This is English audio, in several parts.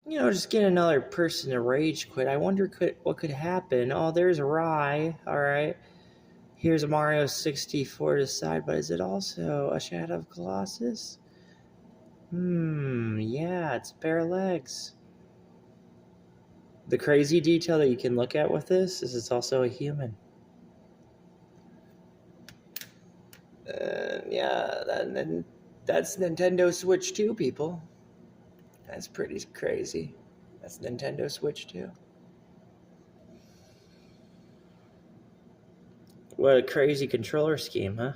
just get another person to rage quit. I wonder what could happen. Oh, there's Rye. All right. Here's a Mario 64 to the side, but is it also a Shadow of Colossus? Yeah, it's bare legs. The crazy detail that you can look at with this is it's also a human. Yeah, that's Nintendo Switch 2, people. That's pretty crazy. That's Nintendo Switch 2. What a crazy controller scheme, huh?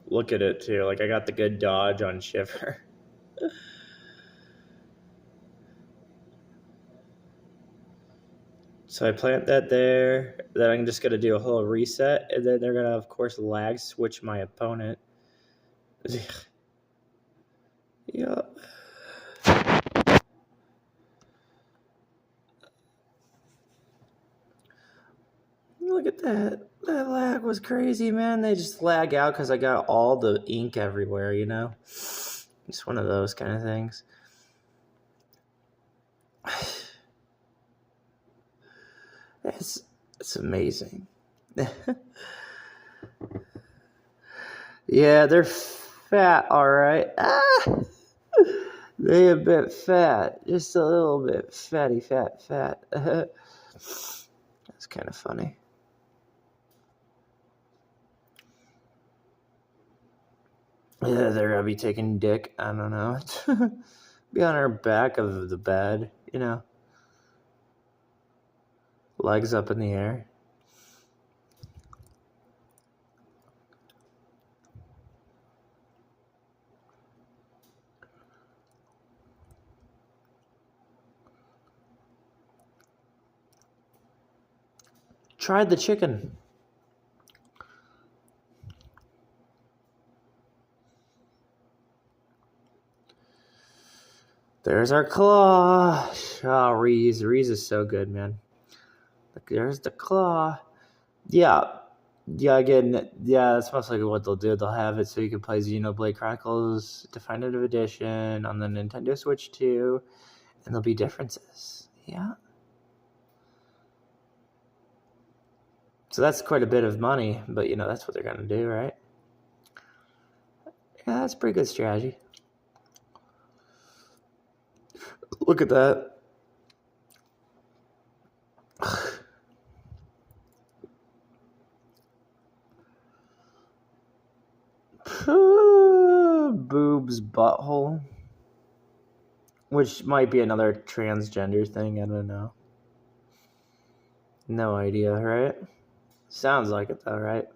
Look at it, too. Like, I got the good dodge on Shiver. So I plant that there. Then I'm just going to do a whole reset. And then they're going to, of course, lag switch my opponent. Yeah. Look at that. That lag was crazy, man. They just lag out because I got all the ink everywhere, Just one of those kind of things. It's amazing. Yeah, they're fat, all right. They a bit fat. Just a little bit fatty, fat. That's kind of funny. Yeah, they're gonna be taking dick. I don't know. Be on our back of the bed, legs up in the air. Tried the chicken. There's our claw. Oh, Reese. Reese is so good, man. There's the claw. Yeah. Yeah, again, that's most likely what they'll do. They'll have it so you can play Xenoblade Chronicles Definitive Edition on the Nintendo Switch 2, and there'll be differences. Yeah. So that's quite a bit of money, but, that's what they're going to do, right? Yeah, that's a pretty good strategy. Look at that. Boobs butthole. Which might be another transgender thing. I don't know. No idea, right? Sounds like it, though, right?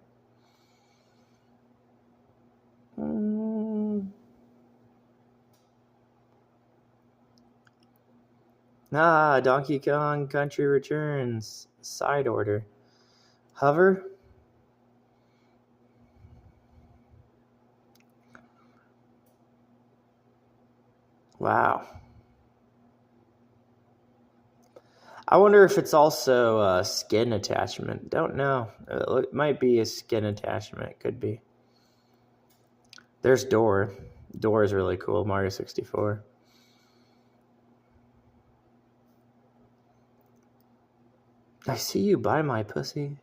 Donkey Kong Country Returns. Side order. Hover. Wow. I wonder if it's also a skin attachment. Don't know. It might be a skin attachment. It could be. There's Door. Door is really cool. Mario 64. I see you buy my pussy.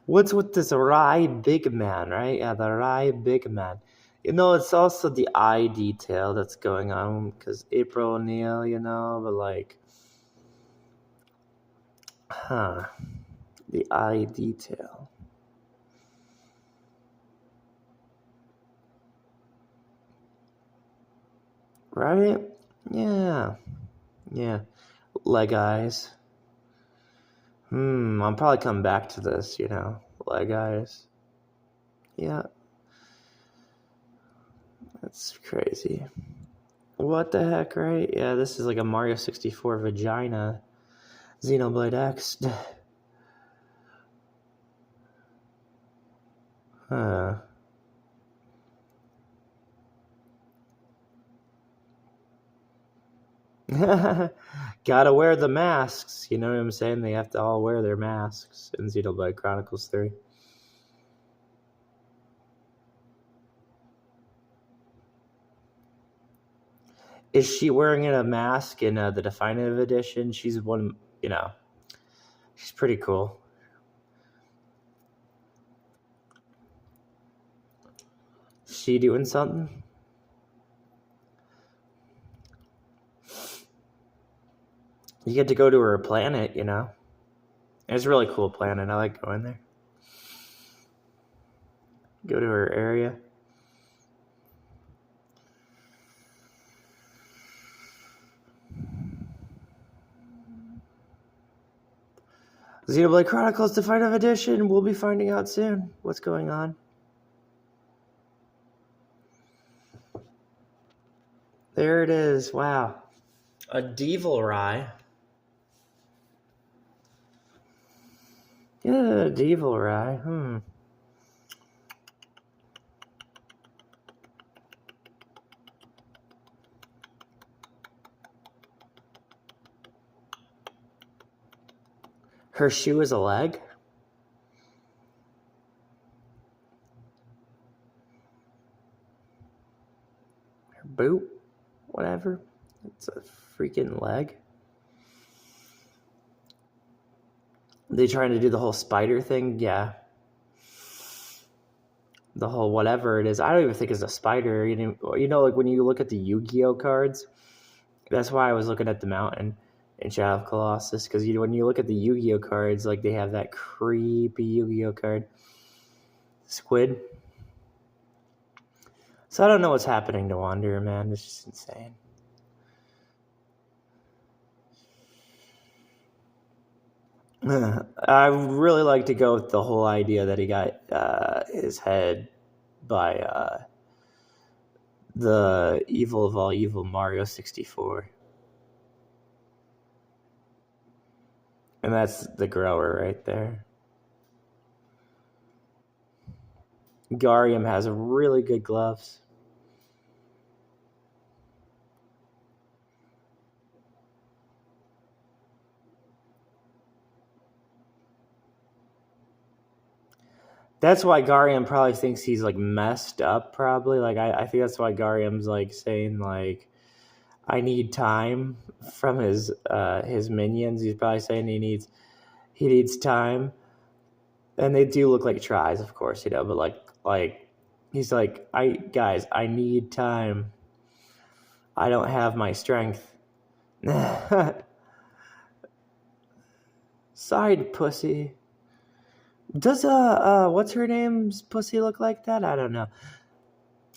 What's with this Rye Big Man, right? Yeah, the Rye Big Man. It's also the eye detail that's going on because April O'Neil, but the eye detail. Right? Yeah. Yeah. Leg eyes. I'm probably coming back to this, leg eyes. Yeah. That's crazy. What the heck, right? Yeah, this is like a Mario 64 vagina. Xenoblade X. Huh. Gotta wear the masks. You know what I'm saying? They have to all wear their masks in Xenoblade Chronicles 3. Is she wearing a mask in the Definitive Edition? She's one, she's pretty cool. She doing something? You get to go to her planet, It's a really cool planet. I like going there. Go to her area. Xenoblade Chronicles Definitive Edition. We'll be finding out soon what's going on. There it is. Wow. A Devil Rye. Yeah, Devil Rye. Her shoe is a leg? Her boot? Whatever. It's a freaking leg. They trying to do the whole spider thing? Yeah. The whole whatever it is. I don't even think it's a spider. Like when you look at the Yu-Gi-Oh cards, that's why I was looking at the mountain in Shadow of Colossus, because when you look at the Yu-Gi-Oh cards, like they have that creepy Yu-Gi-Oh card. Squid. So I don't know what's happening to Wanderer, man. It's just insane. I really like to go with the whole idea that he got his head by the evil of all evil, Mario 64. And that's the grower right there. Garium has really good gloves. That's why Garium probably thinks he's like messed up. Probably I think that's why Garium's like saying like, I need time from his minions. He's probably saying he needs time, and they do look like tries, of course, but like he's like, I need time. I don't have my strength. Side pussy. Does what's her name's pussy look like that? I don't know.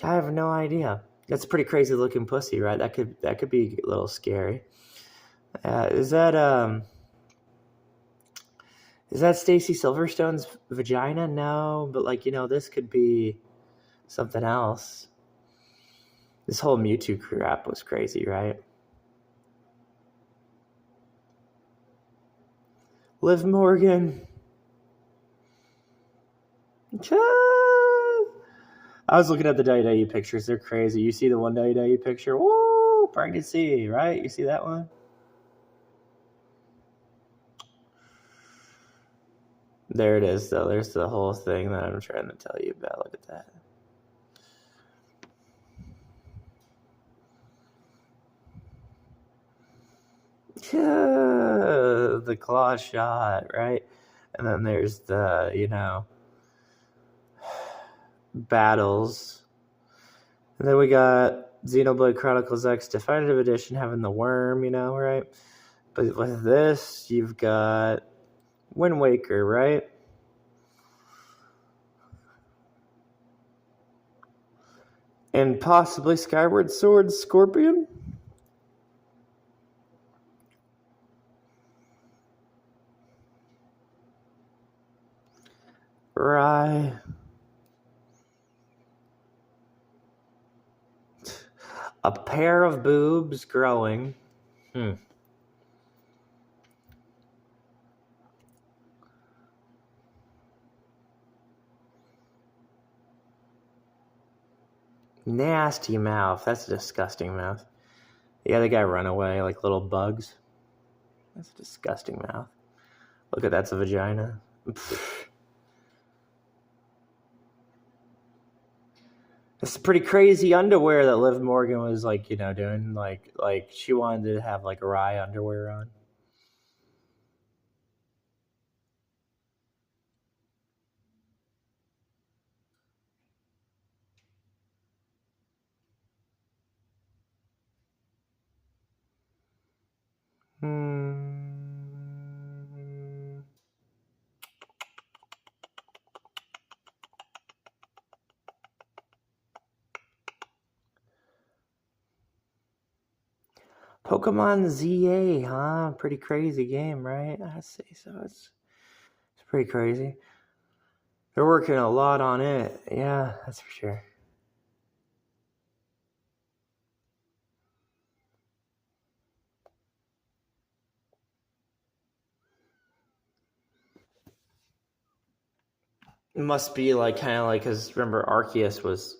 I have no idea. That's a pretty crazy looking pussy, right? That could be a little scary. Is that Stacy Silverstone's vagina? No, but this could be something else. This whole Mewtwo crap was crazy, right? Liv Morgan. I was looking at the WWE pictures. They're crazy. You see the one WWE picture? Woo! Pregnancy, right? You see that one? There it is, though. There's the whole thing that I'm trying to tell you about. Look at that. The claw shot, right? And then there's the, battles. And then we got Xenoblade Chronicles X Definitive Edition having the worm, right? But with this, you've got Wind Waker, right? And possibly Skyward Sword Scorpion? Right. A pair of boobs growing. Nasty mouth. That's a disgusting mouth. Yeah, they got run away like little bugs. That's a disgusting mouth. Look at that's a vagina. It's pretty crazy underwear that Liv Morgan was like, doing. Like she wanted to have like Rye underwear on. Pokemon ZA, huh? Pretty crazy game, right? I say so. It's pretty crazy. They're working a lot on it. Yeah, that's for sure. It must be like kind of like, because remember Arceus was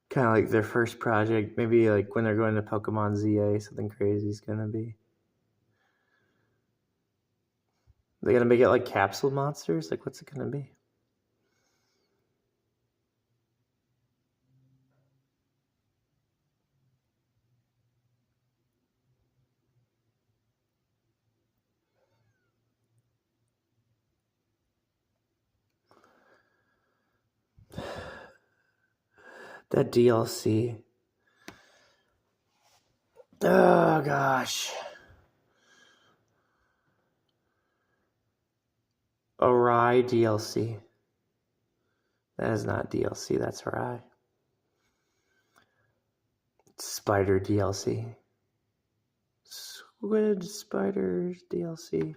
kind of like their first project. Maybe like when they're going to Pokemon ZA, something crazy is gonna be. They gonna make it like capsule monsters? Like what's it gonna be? That DLC. Oh gosh. A Rye DLC. That is not DLC, that's Rye. Spider DLC. Squid Spiders DLC.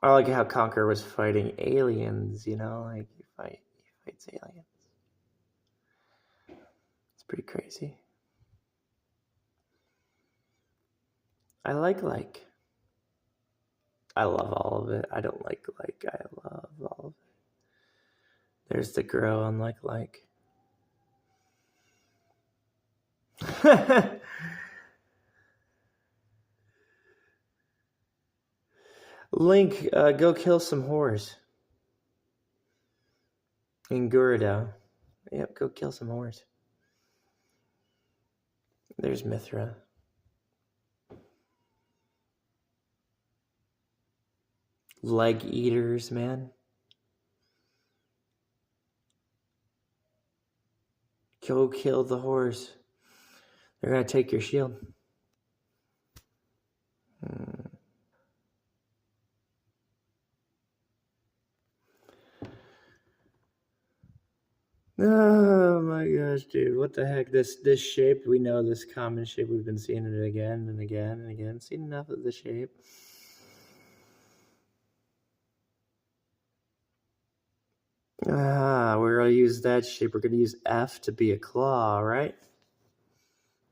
I like how Conker was fighting aliens, like he fights aliens. It's pretty crazy. I like. I love all of it. I don't like. I love all of it. There's the girl on like. Link, go kill some whores. In Gurido. Yep, go kill some whores. There's Mithra. Leg eaters, man. Go kill the whores. They're gonna take your shield. Oh my gosh, dude. What the heck? This shape, we know this common shape. We've been seeing it again and again and again. Seen enough of the shape. We're gonna use that shape. We're gonna use F to be a claw, right?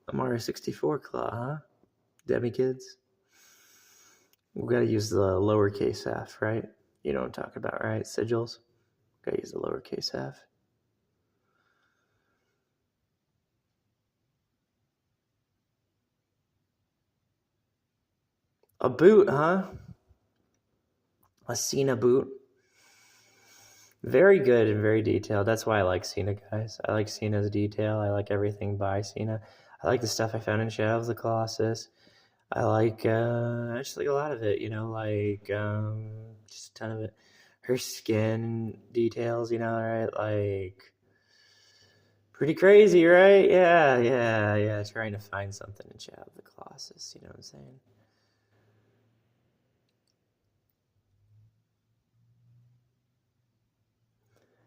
A Mario 64 claw, huh? Demi kids. We gotta use the lowercase f, right? You know what I'm talking about, right? Sigils. Gotta use the lowercase f. A boot, huh? A Cena boot. Very good and very detailed. That's why I like Cena, guys. I like Cena's detail. I like everything by Cena. I like the stuff I found in Shadow of the Colossus. I like, I just like a lot of it, just a ton of it. Her skin details, right? Like, pretty crazy, right? Yeah. Trying to find something in Shadow of the Colossus, you know what I'm saying?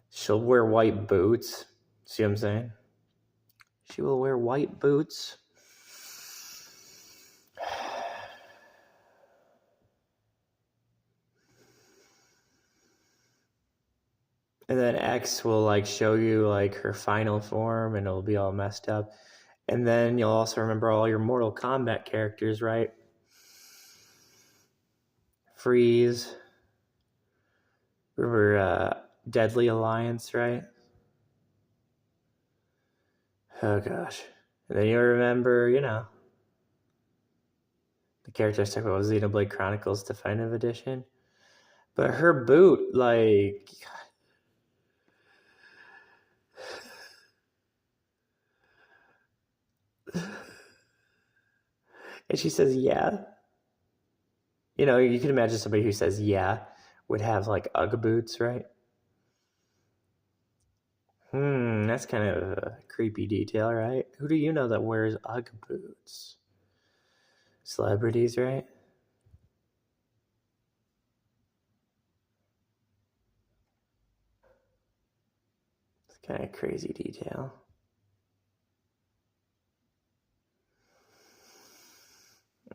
She'll wear white boots. See what I'm saying? She will wear white boots. And then X will like show you like her final form and it'll be all messed up. And then you'll also remember all your Mortal Kombat characters, right? Freeze. Remember Deadly Alliance, right? Oh gosh. And then you remember, the characteristic of Xenoblade Chronicles Definitive Edition. But her boot, like, and she says, yeah. You can imagine somebody who says, yeah, would have like Ugg boots, right? That's kind of a creepy detail, right? Who do you know that wears Ugg boots? Celebrities, right? It's kind of crazy detail.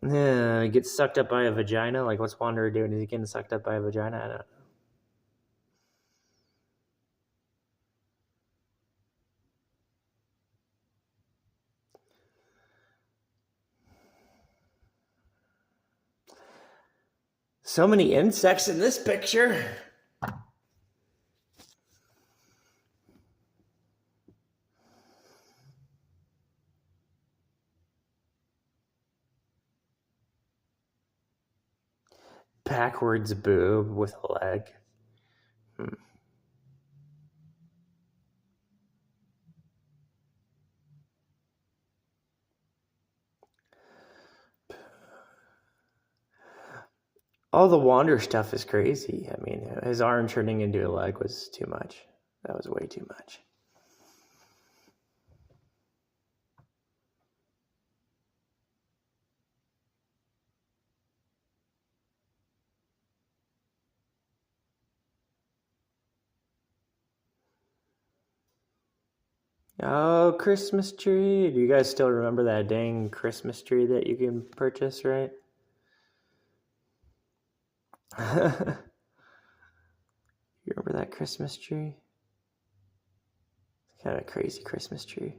Yeah, gets sucked up by a vagina. Like, what's Wanderer doing? Is he getting sucked up by a vagina? I don't know. So many insects in this picture. Backwards boob with a leg. All the Wander stuff is crazy. I mean, his arm turning into a leg was too much. That was way too much. Oh, Christmas tree. Do you guys still remember that dang Christmas tree that you can purchase, right? You remember that Christmas tree? It's kind of a crazy Christmas tree.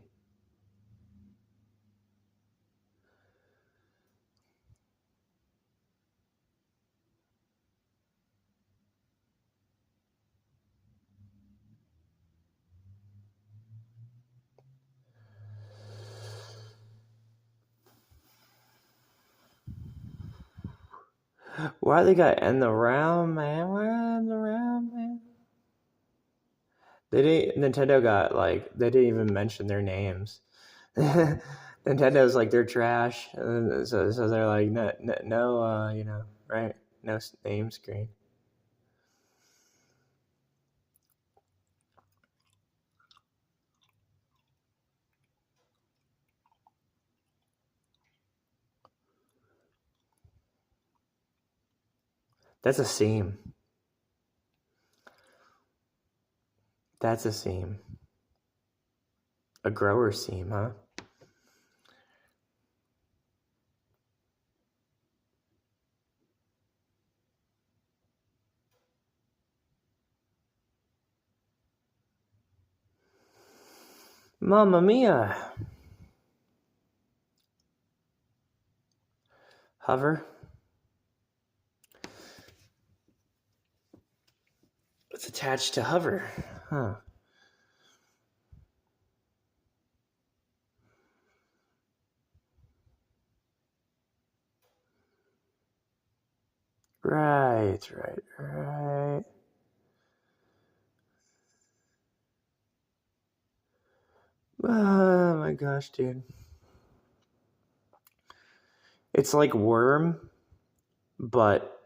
Why they got in the round, man? Why in the round, man? Nintendo got they didn't even mention their names. Nintendo's like they're trash, and so they're like no, right? No name screen. That's a seam. That's a seam. A grower seam, huh? Mamma mia. Hover. It's attached to hover. Huh. Right. Oh my gosh, dude. It's like Worm, but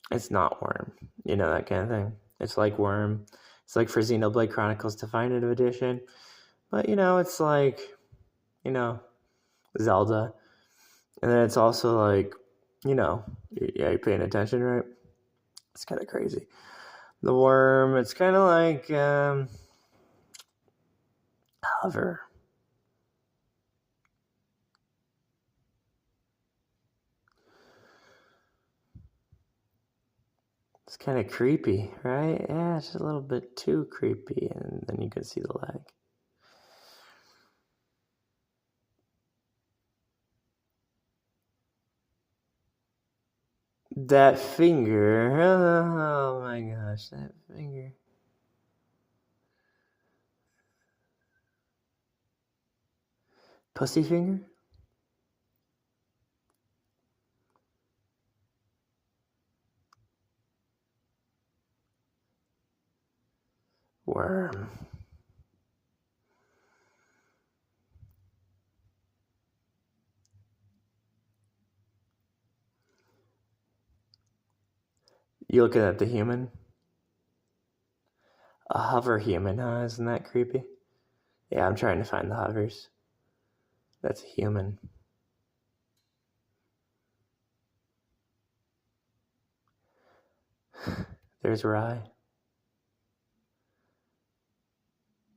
it's not Worm. You know, that kind of thing. It's like Worm. It's like for Xenoblade Chronicles Definitive Edition. But, it's like, Zelda. And then it's also like, you're paying attention, right? It's kind of crazy. The Worm, it's kind of like hover. It's kind of creepy, right? Yeah, it's just a little bit too creepy. And then you can see the leg. That finger. Oh my gosh, that finger. Pussy finger? Worm. You looking at the human? A hover human, huh? Isn't that creepy? Yeah, I'm trying to find the hovers. That's a human. There's Rye.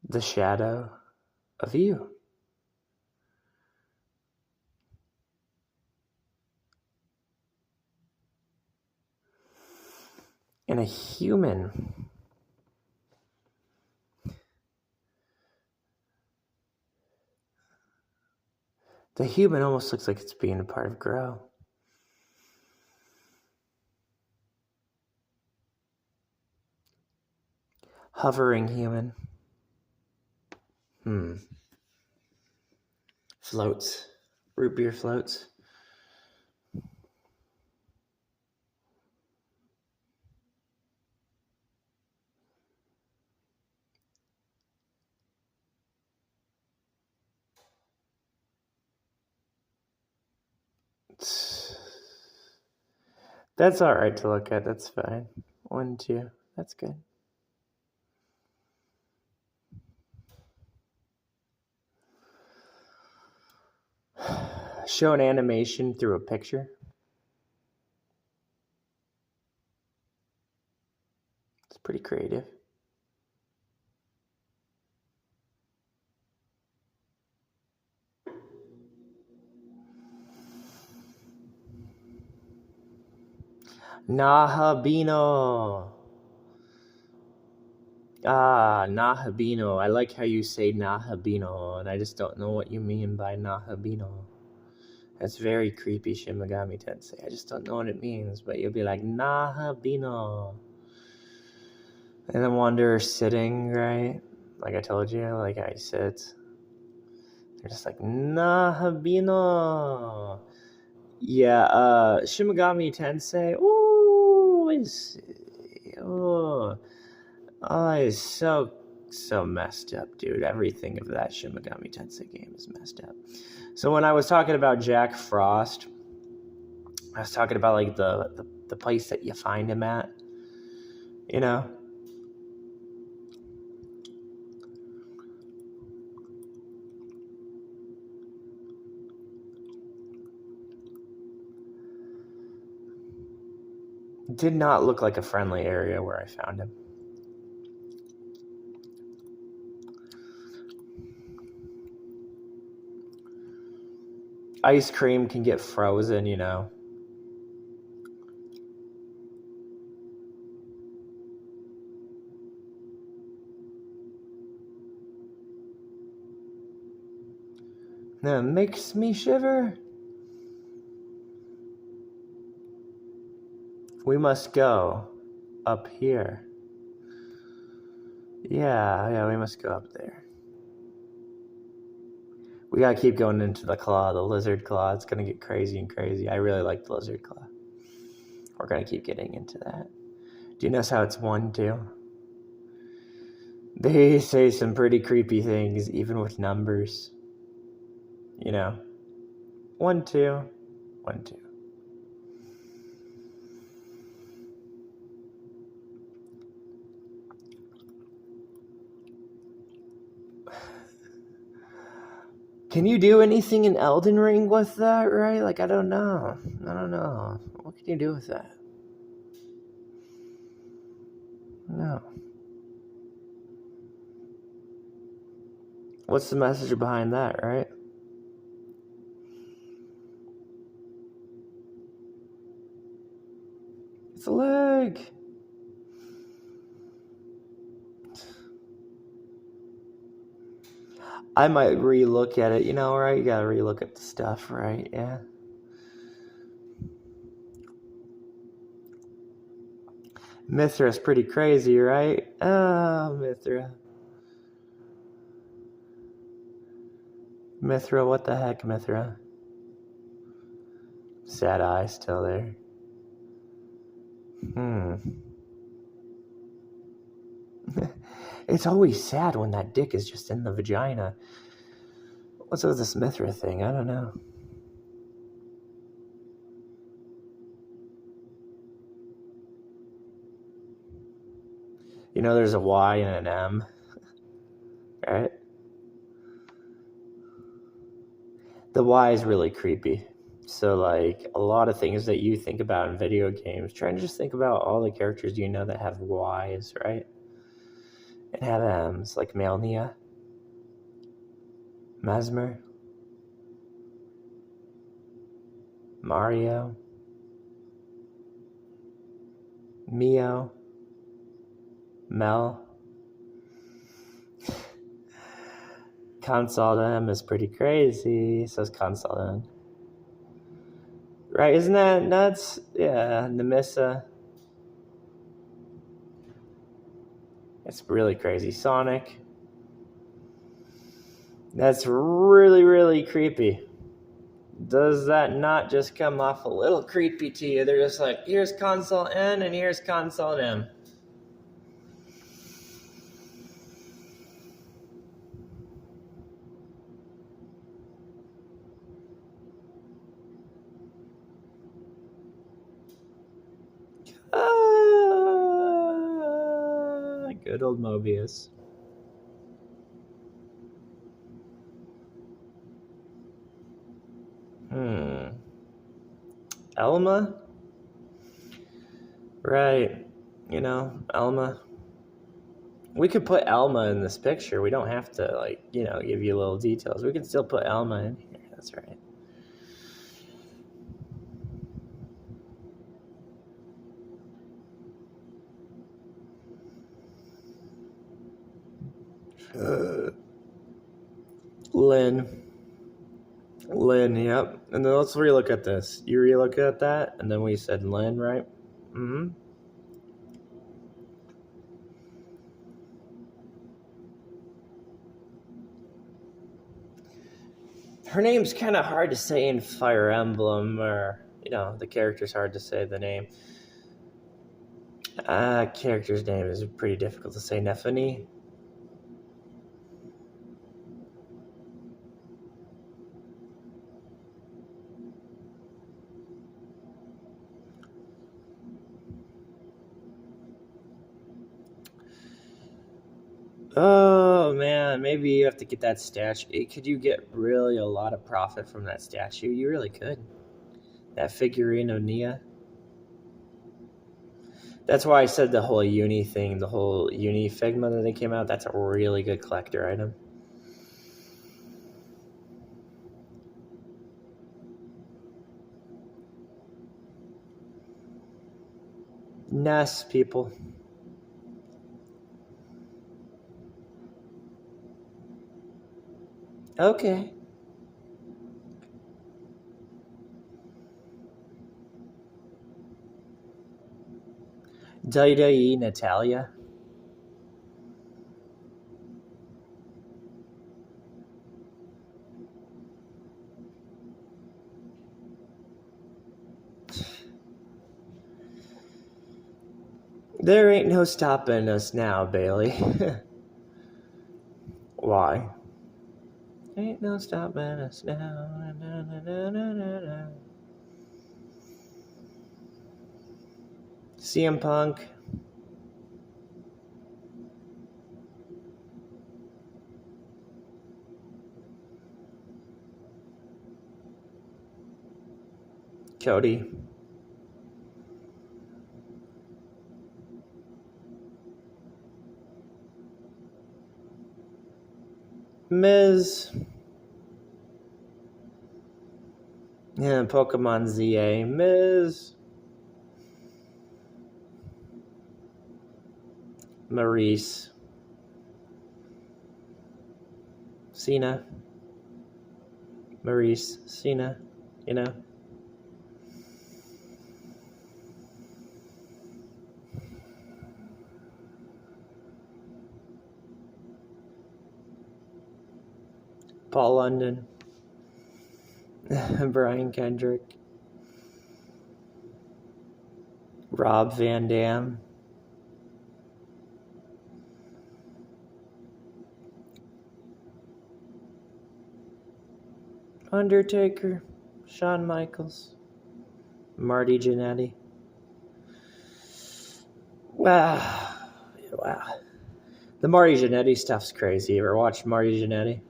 The shadow of you. And a human. The human almost looks like it's being a part of Grow. Hovering human. Floats. Root beer floats. That's all right to look at. That's fine. 1, 2. That's good. Show an animation through a picture. It's pretty creative. Nahabino. Nahabino. I like how you say Nahabino, and I just don't know what you mean by Nahabino. That's very creepy, Shimigami Tensei. I just don't know what it means, but you'll be like, Nahabino. And then Wanderer sitting, right? Like I told you, like how he sits. They're just like, Nahabino. Yeah, Shimigami Tensei. Ooh, it's so messed up, dude. Everything of that Shimigami Tensei game is messed up. So when I was talking about Jack Frost, I was talking about like the place that you find him at, you know. Did not look like a friendly area where I found him. Ice cream can get frozen, you know. That makes me shiver. We must go up here. Yeah, we must go up there. We gotta keep going into the claw, the lizard claw. It's gonna get crazy and crazy. I really like the lizard claw. We're gonna keep getting into that. Do you notice how it's 1, 2? They say some pretty creepy things, even with numbers. You know, 1, 2, 1, 2. Can you do anything in Elden Ring with that, right? Like, I don't know. What can you do with that? No. What's the message behind that, right? It's a leg. I might relook at it, you know, right? You gotta relook at the stuff, right? Yeah. Mithra's pretty crazy, right? Oh, Mithra. Mithra, what the heck, Mithra? Sad eye still there. It's always sad when that dick is just in the vagina. What's with this Mithra thing? I don't know. You know, there's a Y and an M, right? The Y is really creepy. So, like, a lot of things that you think about in video games, try and just think about all the characters you know that have Ys, right? And have M's, like Melnia, Mesmer, Mario, Mio, Mel. Console M is pretty crazy, says Console M. Right, isn't that nuts? Yeah, Nemissa. It's really crazy. Sonic. That's really, really creepy. Does that not just come off a little creepy to you? They're just like, here's console N and here's console M. Good old Mobius. Elma? Right. You know, Elma. We could put Elma in this picture. We don't have to, like, you know, give you little details. We can still put Elma in here. That's right. Lynn, yep. And then let's relook at this. You relook at that, and then we said Lynn, right? Mm-hmm. Her name's kind of hard to say in Fire Emblem, or, you know, the character's hard to say the name. Character's name is pretty difficult to say. Nephany. Oh man, maybe you have to get that statue. Could you get really a lot of profit from that statue? You really could. That figurine of Nia. That's why I said the whole uni thing, the whole uni Figma that they came out, that's a really good collector item. Ness, people. Okay. WWE Natalia. There ain't no stopping us now, Bailey. Why? Ain't no stopping us now. CM Punk. Cody. Miz. Yeah, Pokemon ZA. Miz. Maurice. Cena. Maurice. Cena. You know? Paul London. Brian Kendrick. Rob Van Dam. Undertaker. Shawn Michaels. Marty Jannetty. Wow. The Marty Jannetty stuff's crazy. You ever watched Marty Jannetty?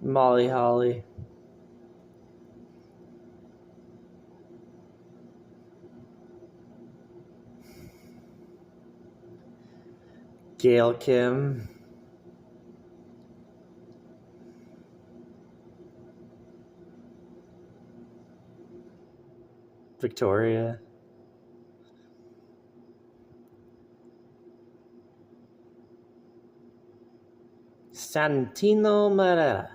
Molly Holly. Gail Kim. Victoria. Santino Marella.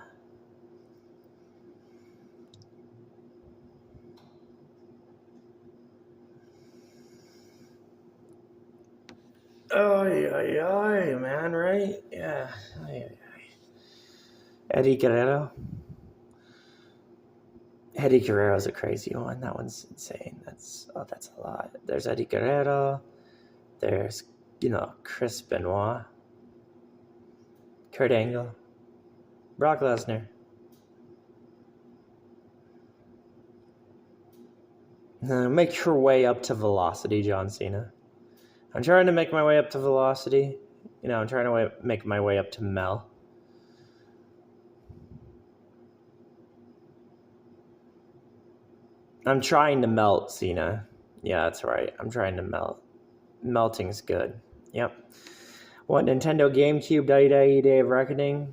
Oh, yeah, man, right? Yeah. Eddie Guerrero. Eddie Guerrero's a crazy one. That one's insane. That's a lot. There's Eddie Guerrero. There's, Chris Benoit. Kurt Angle. Brock Lesnar. Make your way up to Velocity, John Cena. I'm trying to make my way up to Velocity. I'm trying to make my way up to Mel. I'm trying to melt Cena. Yeah, that's right. I'm trying to melt. Melting's good. Yep. What, Nintendo GameCube Day of Reckoning?